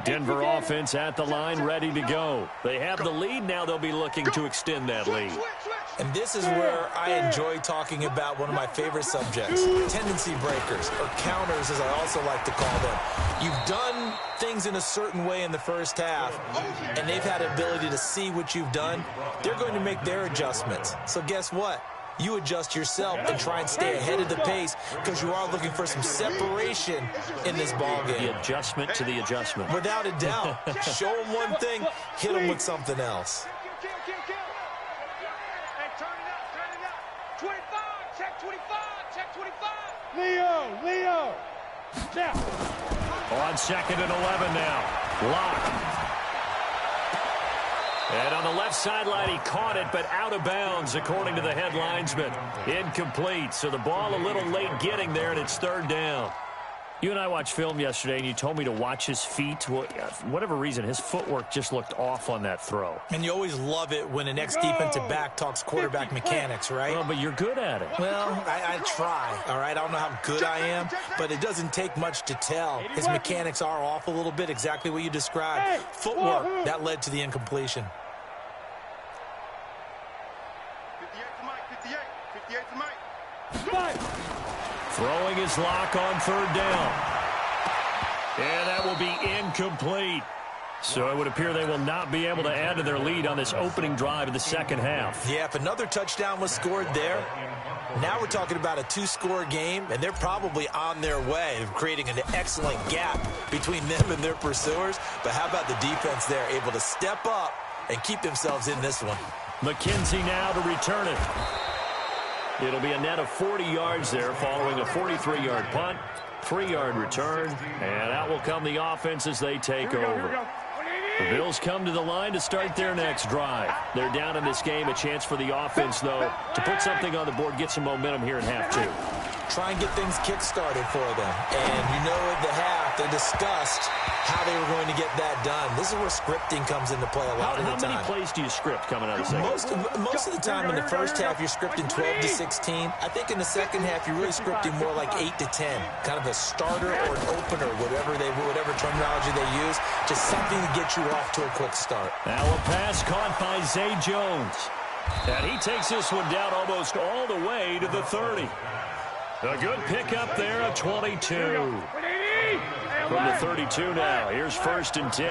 Denver offense at the line, ready to go. They have the lead. Now they'll be looking to extend that lead. And this is where I enjoy talking about one of my favorite subjects, tendency breakers, or counters as I also like to call them. You've done things in a certain way in the first half, and they've had the ability to see what you've done. They're going to make their adjustments. So guess what? You adjust yourself and try and stay ahead of the pace because you are looking for some separation in this ball game. The adjustment to the adjustment. Without a doubt. Show them one thing, hit them with something else. Leo. Now. On 2nd and 11 now. Lock. And on the left sideline, he caught it, but out of bounds, according to the head linesman. Incomplete. So the ball a little late getting there, and it's 3rd down. You and I watched film yesterday, and you told me to watch his feet. Well, for whatever reason, his footwork just looked off on that throw. And you always love it when an ex-defensive back talks quarterback mechanics, right? Well, but you're good at it. Well, I try, all right? I don't know how good I am, but it doesn't take much to tell. His mechanics are off a little bit, exactly what you described. Footwork, that led to the incompletion. 58 to Mike. Throwing his lock on 3rd down. And that will be incomplete. So it would appear they will not be able to add to their lead on this opening drive of the second half. Yeah, if another touchdown was scored there, now we're talking about a 2-score game, and they're probably on their way of creating an excellent gap between them and their pursuers. But how about the defense there, able to step up and keep themselves in this one? McKenzie now to return it. It'll be a net of 40 yards there following a 43-yard punt, 3-yard return, and out will come the offense as they take over. The Bills come to the line to start their next drive. They're down in this game. A chance for the offense, though, to put something on the board, get some momentum here in half 2. Try and get things kick-started for them. And you know at the half, they discussed how they were going to get that done. This is where scripting comes into play a lot of the time. How many plays do you script coming out of the second? Most of the time in the first half, you're scripting 12 to 16. I think in the second half, you're really scripting more like 8 to 10. Kind of a starter or an opener, whatever terminology they use. Just something to get you off to a quick start. Now a pass caught by Zay Jones. And he takes this one down almost all the way to the 30. A good pickup there, a 22. From the 32 now. Here's 1st and 10.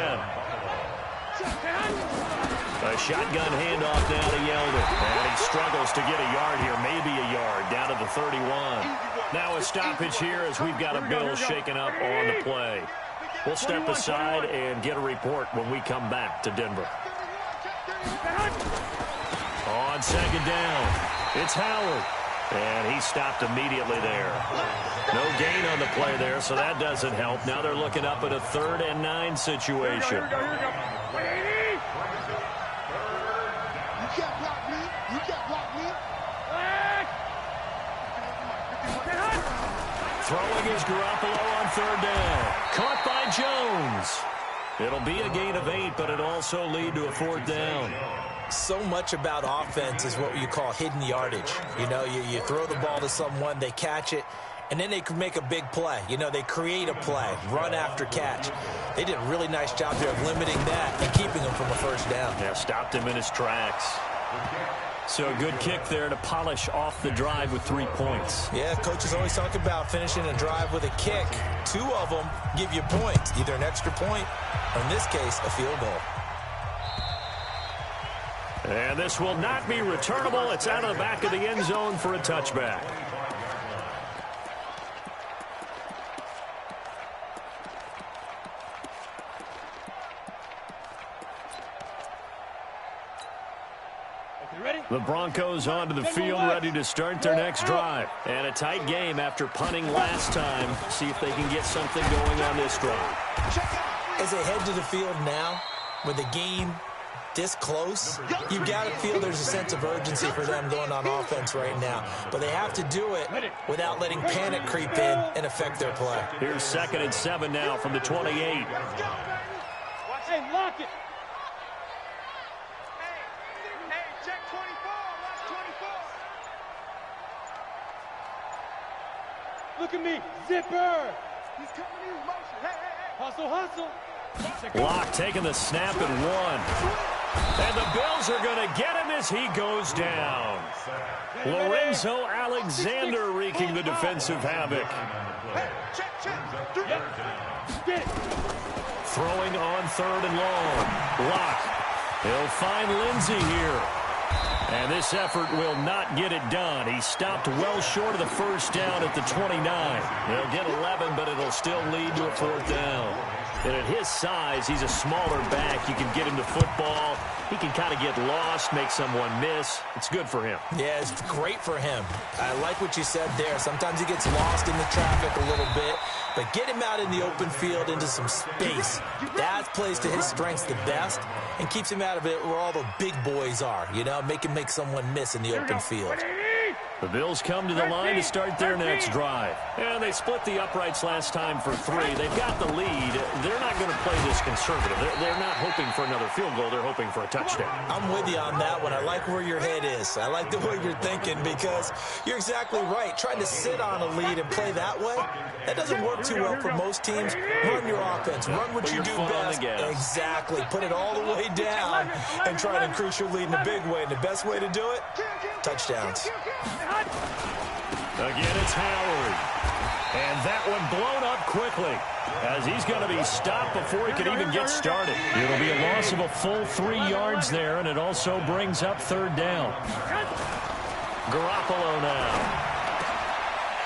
A shotgun handoff now to Yeldon. And he struggles to get a yard here, maybe a yard, down to the 31. Now a stoppage here as we've got a Bill shaken up on the play. We'll step aside and get a report when we come back to Denver. On 2nd down, it's Howard. And he stopped immediately there. No gain on the play there, so that doesn't help. Now they're looking up at a 3rd and 9 situation. You can't block me. Throwing is Garoppolo on 3rd down. Caught by Jones. It'll be a gain of 8, but it'll also lead to a 4th down. So much about offense is what you call hidden yardage. You know, you throw the ball to someone, they catch it, and then they can make a big play. You know, they create a play, run after catch. They did a really nice job there of limiting that and keeping him from a 1st down. Yeah, stopped him in his tracks. So a good kick there to polish off the drive with 3 points. Yeah, coaches always talk about finishing a drive with a kick. 2 of them give you points, either an extra point or, in this case, a field goal. And this will not be returnable. It's out of the back of the end zone for a touchback. The Broncos onto the field, ready to start their next drive. And a tight game after punting last time. See if they can get something going on this drive. As they head to the field now, with the game this close, you've got to feel there's a sense of urgency for them going on offense right now. But they have to do it without letting panic creep in and affect their play. Here's 2nd and 7 now from the 28. Hey, lock it. Hey, check 24. Watch 24. Look at me. Zipper. Hustle, hustle. Locke taking the snap at 1. And the Bills are going to get him as he goes down. Lorenzo Alexander wreaking the defensive havoc. Throwing on 3rd and long. Locke. He'll find Lindsey here. And this effort will not get it done. He stopped well short of the first down at the 29. They'll get 11, but it'll still lead to a 4th down. And at his size, he's a smaller back. You can get him to football. He can kind of get lost, make someone miss. It's good for him. Yeah, it's great for him. I like what you said there. Sometimes he gets lost in the traffic a little bit, but get him out in the open field into some space. That plays to his strengths the best and keeps him out of it where all the big boys are, you know, make him make someone miss in the open field. The Bills come to the line to start their next drive. And they split the uprights last time for 3. They've got the lead. They're not going to play this conservative. They're not hoping for another field goal. They're hoping for a touchdown. I'm with you on that one. I like where your head is. I like the way you're thinking because you're exactly right. Trying to sit on a lead and play that way, that doesn't work too well for most teams. Run your offense. Run what you do best. Exactly. Put it all the way down and try to increase your lead in a big way. And the best way to do it, touchdowns. Again, it's Howard. And that one blown up quickly as he's going to be stopped before he can even get started. It'll be a loss of a full 3 yards there, and it also brings up 3rd down. Garoppolo now.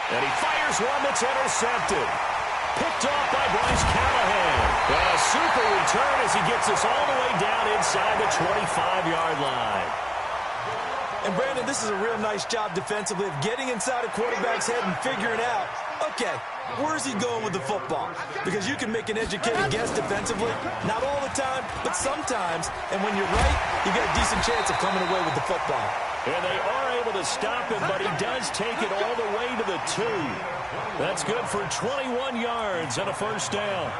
And he fires one that's intercepted. Picked off by Bryce Callahan. And a super return as he gets us all the way down inside the 25-yard line. And, Brandon, this is a real nice job defensively of getting inside a quarterback's head and figuring out, okay, where's he going with the football? Because you can make an educated guess defensively, not all the time, but sometimes. And when you're right, you got a decent chance of coming away with the football. And they are able to stop him, but he does take it all the way to the 2. That's good for 21 yards and a 1st down.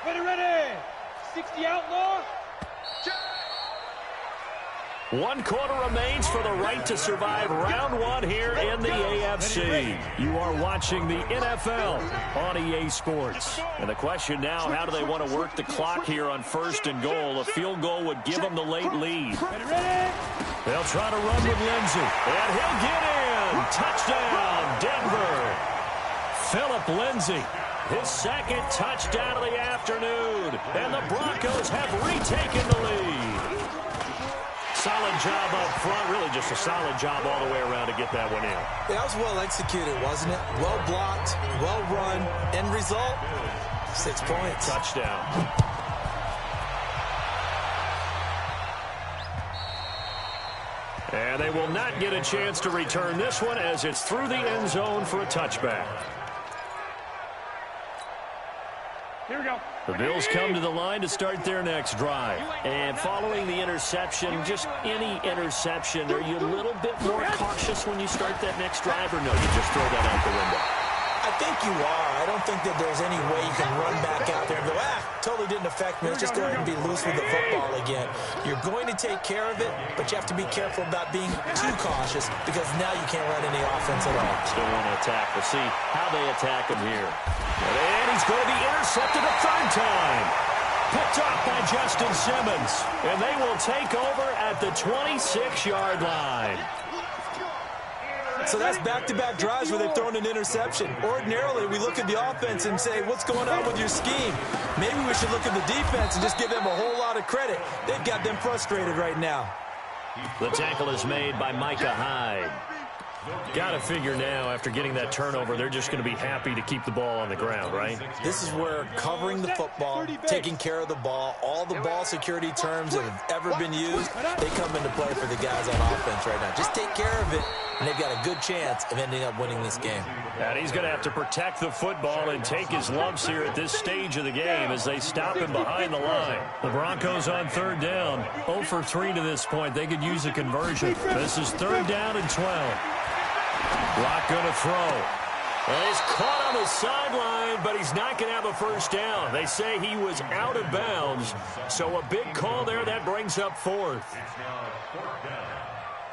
Ready. 60 outlaw. 1 quarter remains for the right to survive round 1 here in the AFC. You are watching the NFL on EA Sports. And the question now, how do they want to work the clock here on 1st and goal? A field goal would give them the late lead. They'll try to run with Lindsey. And he'll get in. Touchdown, Denver. Philip Lindsey. His 2nd touchdown of the afternoon. And the Broncos have retaken the lead. Solid job up front. Really just a solid job all the way around to get that one in. Yeah, that was well executed, wasn't it? Well blocked, well run. End result, 6 points. Touchdown. And they will not get a chance to return this one as it's through the end zone for a touchback. Here we go. The Bills come to the line to start their next drive. And following the interception, just any interception, are you a little bit more cautious when you start that next drive, or no, you just throw that out the window? I think you are. I don't think that there's any way you can run back out there and go, totally didn't affect me. Let's just go ahead and be loose with the football again. You're going to take care of it, but you have to be careful about being too cautious because now you can't run any offense at all. Still want to attack. We'll see how they attack him here. And he's going to be intercepted a 3rd time. Picked off by Justin Simmons. And they will take over at the 26-yard line. So that's back-to-back drives where they've thrown an interception. Ordinarily, we look at the offense and say, what's going on with your scheme? Maybe we should look at the defense and just give them a whole lot of credit. They've got them frustrated right now. The tackle is made by Micah Hyde. Got to figure now, after getting that turnover, they're just going to be happy to keep the ball on the ground, right? This is where covering the football, taking care of the ball, all the ball security terms that have ever been used, they come into play for the guys on offense right now. Just take care of it, and they've got a good chance of ending up winning this game. And he's going to have to protect the football and take his lumps here at this stage of the game as they stop him behind the line. The Broncos on 3rd down, 0 for 3 to this point. They could use a conversion. This is 3rd down and 12. Locke going to throw. And he's caught on the sideline, but he's not going to have a 1st down. They say he was out of bounds, so a big call there. That brings up 4th.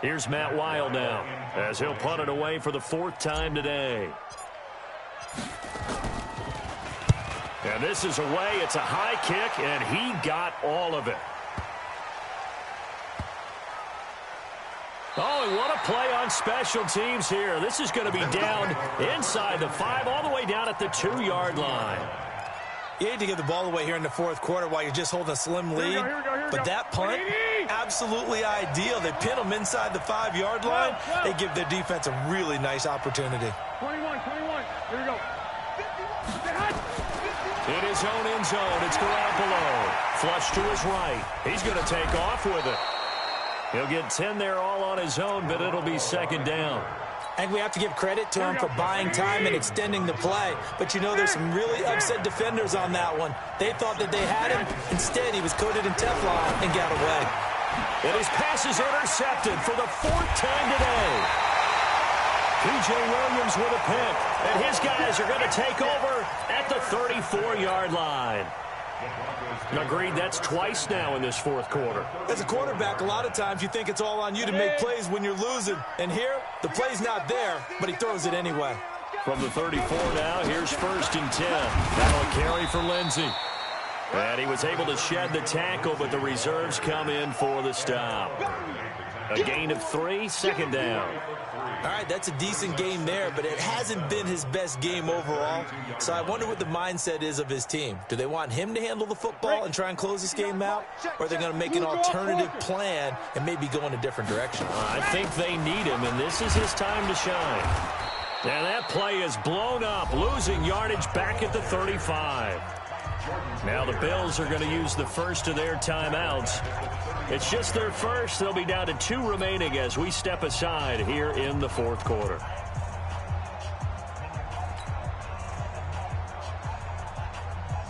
Here's Matt Weil now as he'll punt it away for the 4th time today. And this is away. It's a high kick, and he got all of it. Oh, and what a play on special teams here. This is going to be down inside the 5, all the way down at the 2-yard line. You hate to give the ball away here in the 4th quarter while you're just holding a slim lead. But that punt, absolutely ideal. They pin them inside the 5-yard line. They give their defense a really nice opportunity. 21. Here we go. In his own end zone, it's Garoppolo. Flush to his right. He's going to take off with it. He'll get 10 there all on his own, but it'll be 2nd down. I think we have to give credit to him for buying time and extending the play. But you know, there's some really upset defenders on that one. They thought that they had him. Instead, he was coated in Teflon and got away. And his pass is intercepted for the 4th time today. P.J. Williams with a pick. And his guys are going to take over at the 34-yard line. Agreed, that's twice now in this 4th quarter. As a quarterback, a lot of times you think it's all on you to make plays when you're losing. And here, the play's not there, but he throws it anyway. From the 34 now, here's 1st and 10. That'll carry for Lindsey. And he was able to shed the tackle, but the reserves come in for the stop. A gain of 3, 2nd down. All right, that's a decent game there, but it hasn't been his best game overall. So I wonder what the mindset is of his team. Do they want him to handle the football and try and close this game out? Or are they going to make an alternative plan and maybe go in a different direction? I think they need him, and this is his time to shine. And that play is blown up, losing yardage back at the 35. Now the Bills are going to use the first of their timeouts. It's just their first. They'll be down to 2 remaining as we step aside here in the 4th quarter.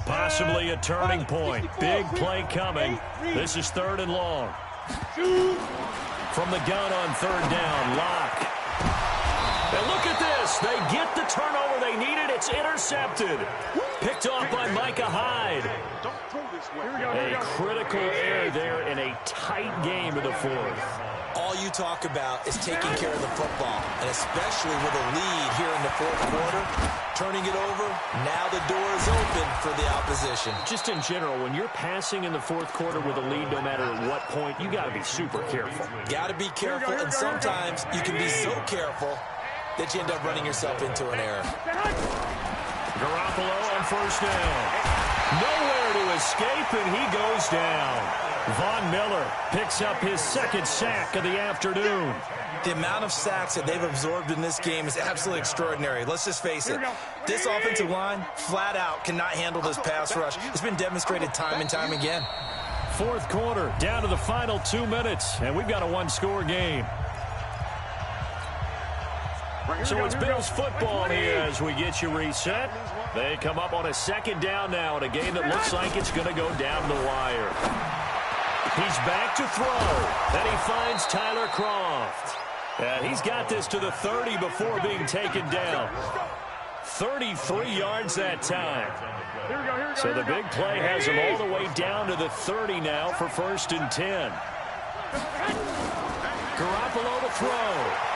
Possibly a turning point. Big play coming. This is 3rd and long. From the gun on 3rd down, Locke. And look at this. They get the turnover they needed. It's intercepted. Picked off by Micah Hyde. A critical error there in a tight game of the 4th. All you talk about is taking care of the football, and especially with a lead here in the 4th quarter, turning it over, now the door is open for the opposition. Just in general, when you're passing in the 4th quarter with a lead, no matter at what point, you got to be super careful. Got to be careful, and sometimes you can be so careful that you end up running yourself into an error. Garoppolo on 1st down. Nowhere to escape, and he goes down. Von Miller picks up his 2nd sack of the afternoon. The amount of sacks that they've absorbed in this game is absolutely extraordinary. Let's just face it. This offensive line, flat out, cannot handle this pass rush. It's been demonstrated time and time again. 4th quarter, down to the final 2 minutes, and we've got a 1-score game. So it's Bills football here as we get you reset. They come up on a 2nd down now in a game that looks like it's going to go down the wire. He's back to throw. Then he finds Tyler Kroft. And he's got this to the 30 before being taken down. 33 yards that time. So the big play has him all the way down to the 30 now for 1st and 10. Garoppolo to throw.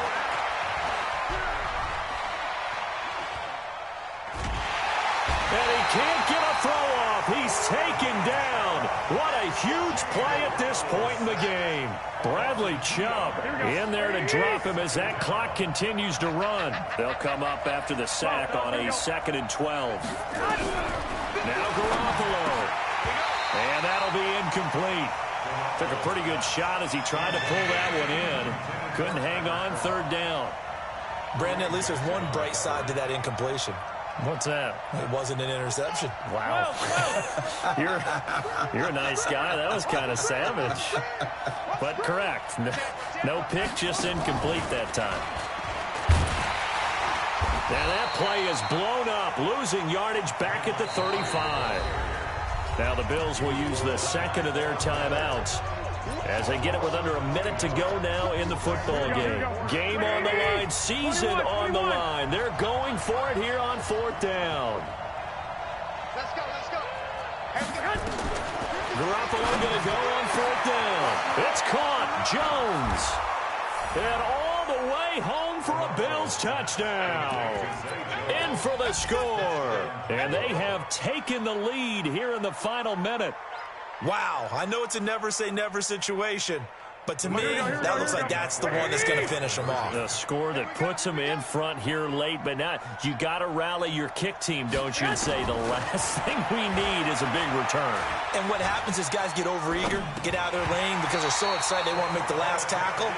And he can't get a throw off. He's taken down. What a huge play at this point in the game. Bradley Chubb in there to drop him as that clock continues to run. They'll come up after the sack on a 2nd and 12. Now Garoppolo. And that'll be incomplete. Took a pretty good shot as he tried to pull that one in. Couldn't hang on 3rd down. Brandon, at least there's one bright side to that incompletion. What's that? It wasn't an interception. Wow. You're a nice guy. That was kind of savage. But correct. No pick, just incomplete that time. Now that play is blown up, losing yardage back at the 35. Now the Bills will use the 2nd of their timeouts as they get it with under a minute to go now in the football game. Game on the line, season on the line. They're going for it here on 4th down. Let's go. Garoppolo going to go on 4th down. It's caught. Jones. And all the way home for a Bills touchdown. In for the score. And they have taken the lead here in the final minute. Wow, I know it's a never-say-never situation, but to me, that looks like that's the one that's going to finish them off. The score that puts them in front here late, but now you got to rally your kick team, don't you, and say the last thing we need is a big return. And what happens is guys get overeager, get out of their lane because they're so excited they want to make the last tackle.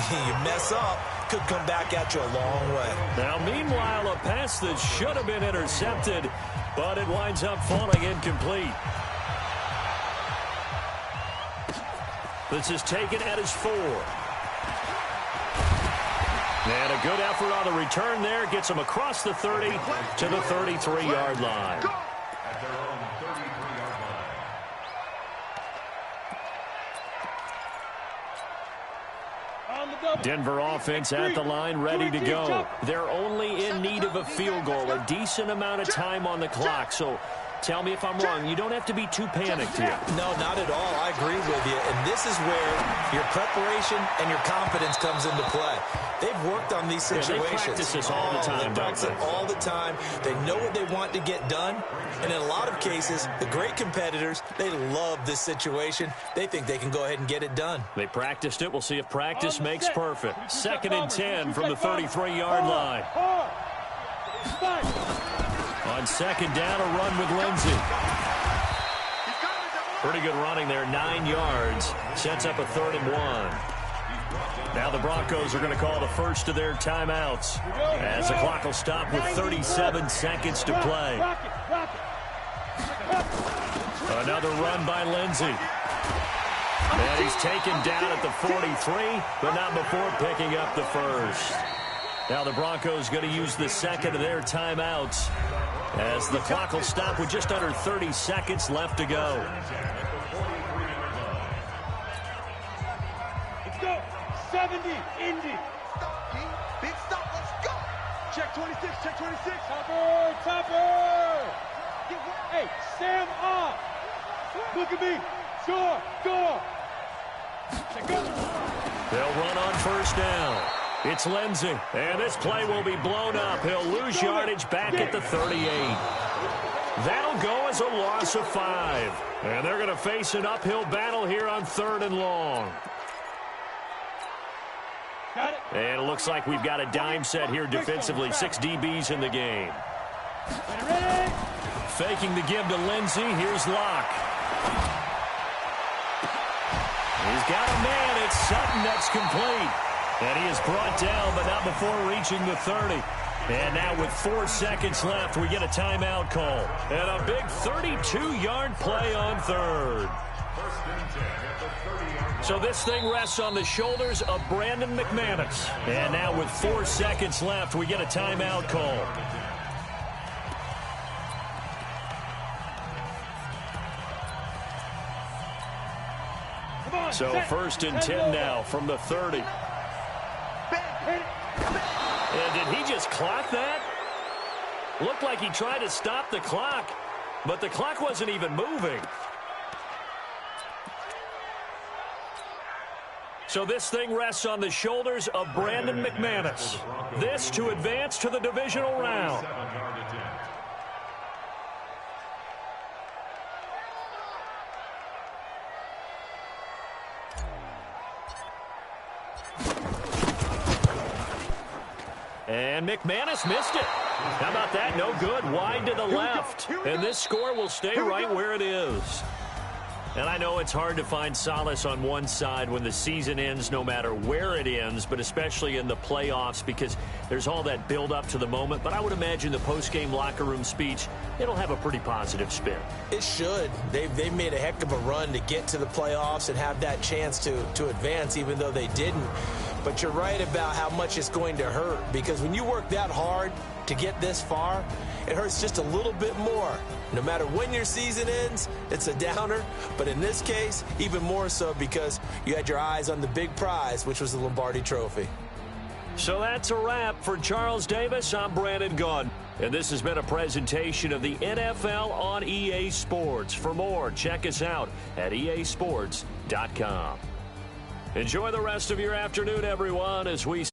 You mess up, could come back at you a long way. Now, meanwhile, a pass that should have been intercepted, but it winds up falling incomplete. This is taken at his 4. And a good effort on the return there. Gets him across the 30 to the 33-yard line. Denver offense at the line, ready to go. They're only in need of a field goal, a decent amount of time on the clock. So tell me if I'm wrong. You don't have to be too panicked here. No, not at all. I agree with you. And this is where your preparation and your confidence comes into play. They've worked on these situations. They practice this all the time. They practice it all the time. They know what they want to get done. And in a lot of cases, the great competitors, they love this situation. They think they can go ahead and get it done. They practiced it. We'll see if practice makes perfect. 2nd and 10 from the 33-yard line. On 2nd down, a run with Lindsey. Pretty good running there, 9 yards. Sets up a 3rd and 1. Now the Broncos are going to call the first of their timeouts as the clock will stop with 37 seconds to play. Another run by Lindsey. And he's taken down at the 43, but not before picking up the first. Now the Broncos going to use the second of their timeouts as the clock will stop with just under 30 seconds left to go. Let's go. 70, Indy. Big stop, let's go. Check 26, check 26. Topper. Hey, Sam off. Look at me. Score. They'll run on first down. It's Lindsey, and this play will be blown up. He'll lose yardage back at the 38. That'll go as a loss of 5. And they're going to face an uphill battle here on 3rd and long. And it looks like we've got a dime set here defensively. 6 DBs in the game. Faking the give to Lindsey. Here's Locke. He's got a man. It's Sutton that's complete. And he is brought down, but not before reaching the 30. And now with 4 seconds left, we get a timeout call. And a big 32-yard play on 3rd. So this thing rests on the shoulders of Brandon McManus. And now with 4 seconds left, we get a timeout call. So 1st and 10 now from the 30. And did he just clock that? Looked like he tried to stop the clock, but the clock wasn't even moving. So this thing rests on the shoulders of Brandon McManus. This to advance to the divisional round. And McManus missed it. How about that? No good. Wide to the left. And this score will stay right where it is. And I know it's hard to find solace on one side when the season ends, no matter where it ends, but especially in the playoffs because there's all that build up to the moment. But I would imagine the post-game locker room speech, it'll have a pretty positive spin. It should. They've made a heck of a run to get to the playoffs and have that chance to advance, even though they didn't. But you're right about how much it's going to hurt because when you work that hard to get this far, it hurts just a little bit more. No matter when your season ends, it's a downer. But in this case, even more so because you had your eyes on the big prize, which was the Lombardi Trophy. So that's a wrap for Charles Davis. I'm Brandon Gaudin. And this has been a presentation of the NFL on EA Sports. For more, check us out at easports.com. Enjoy the rest of your afternoon, everyone, as we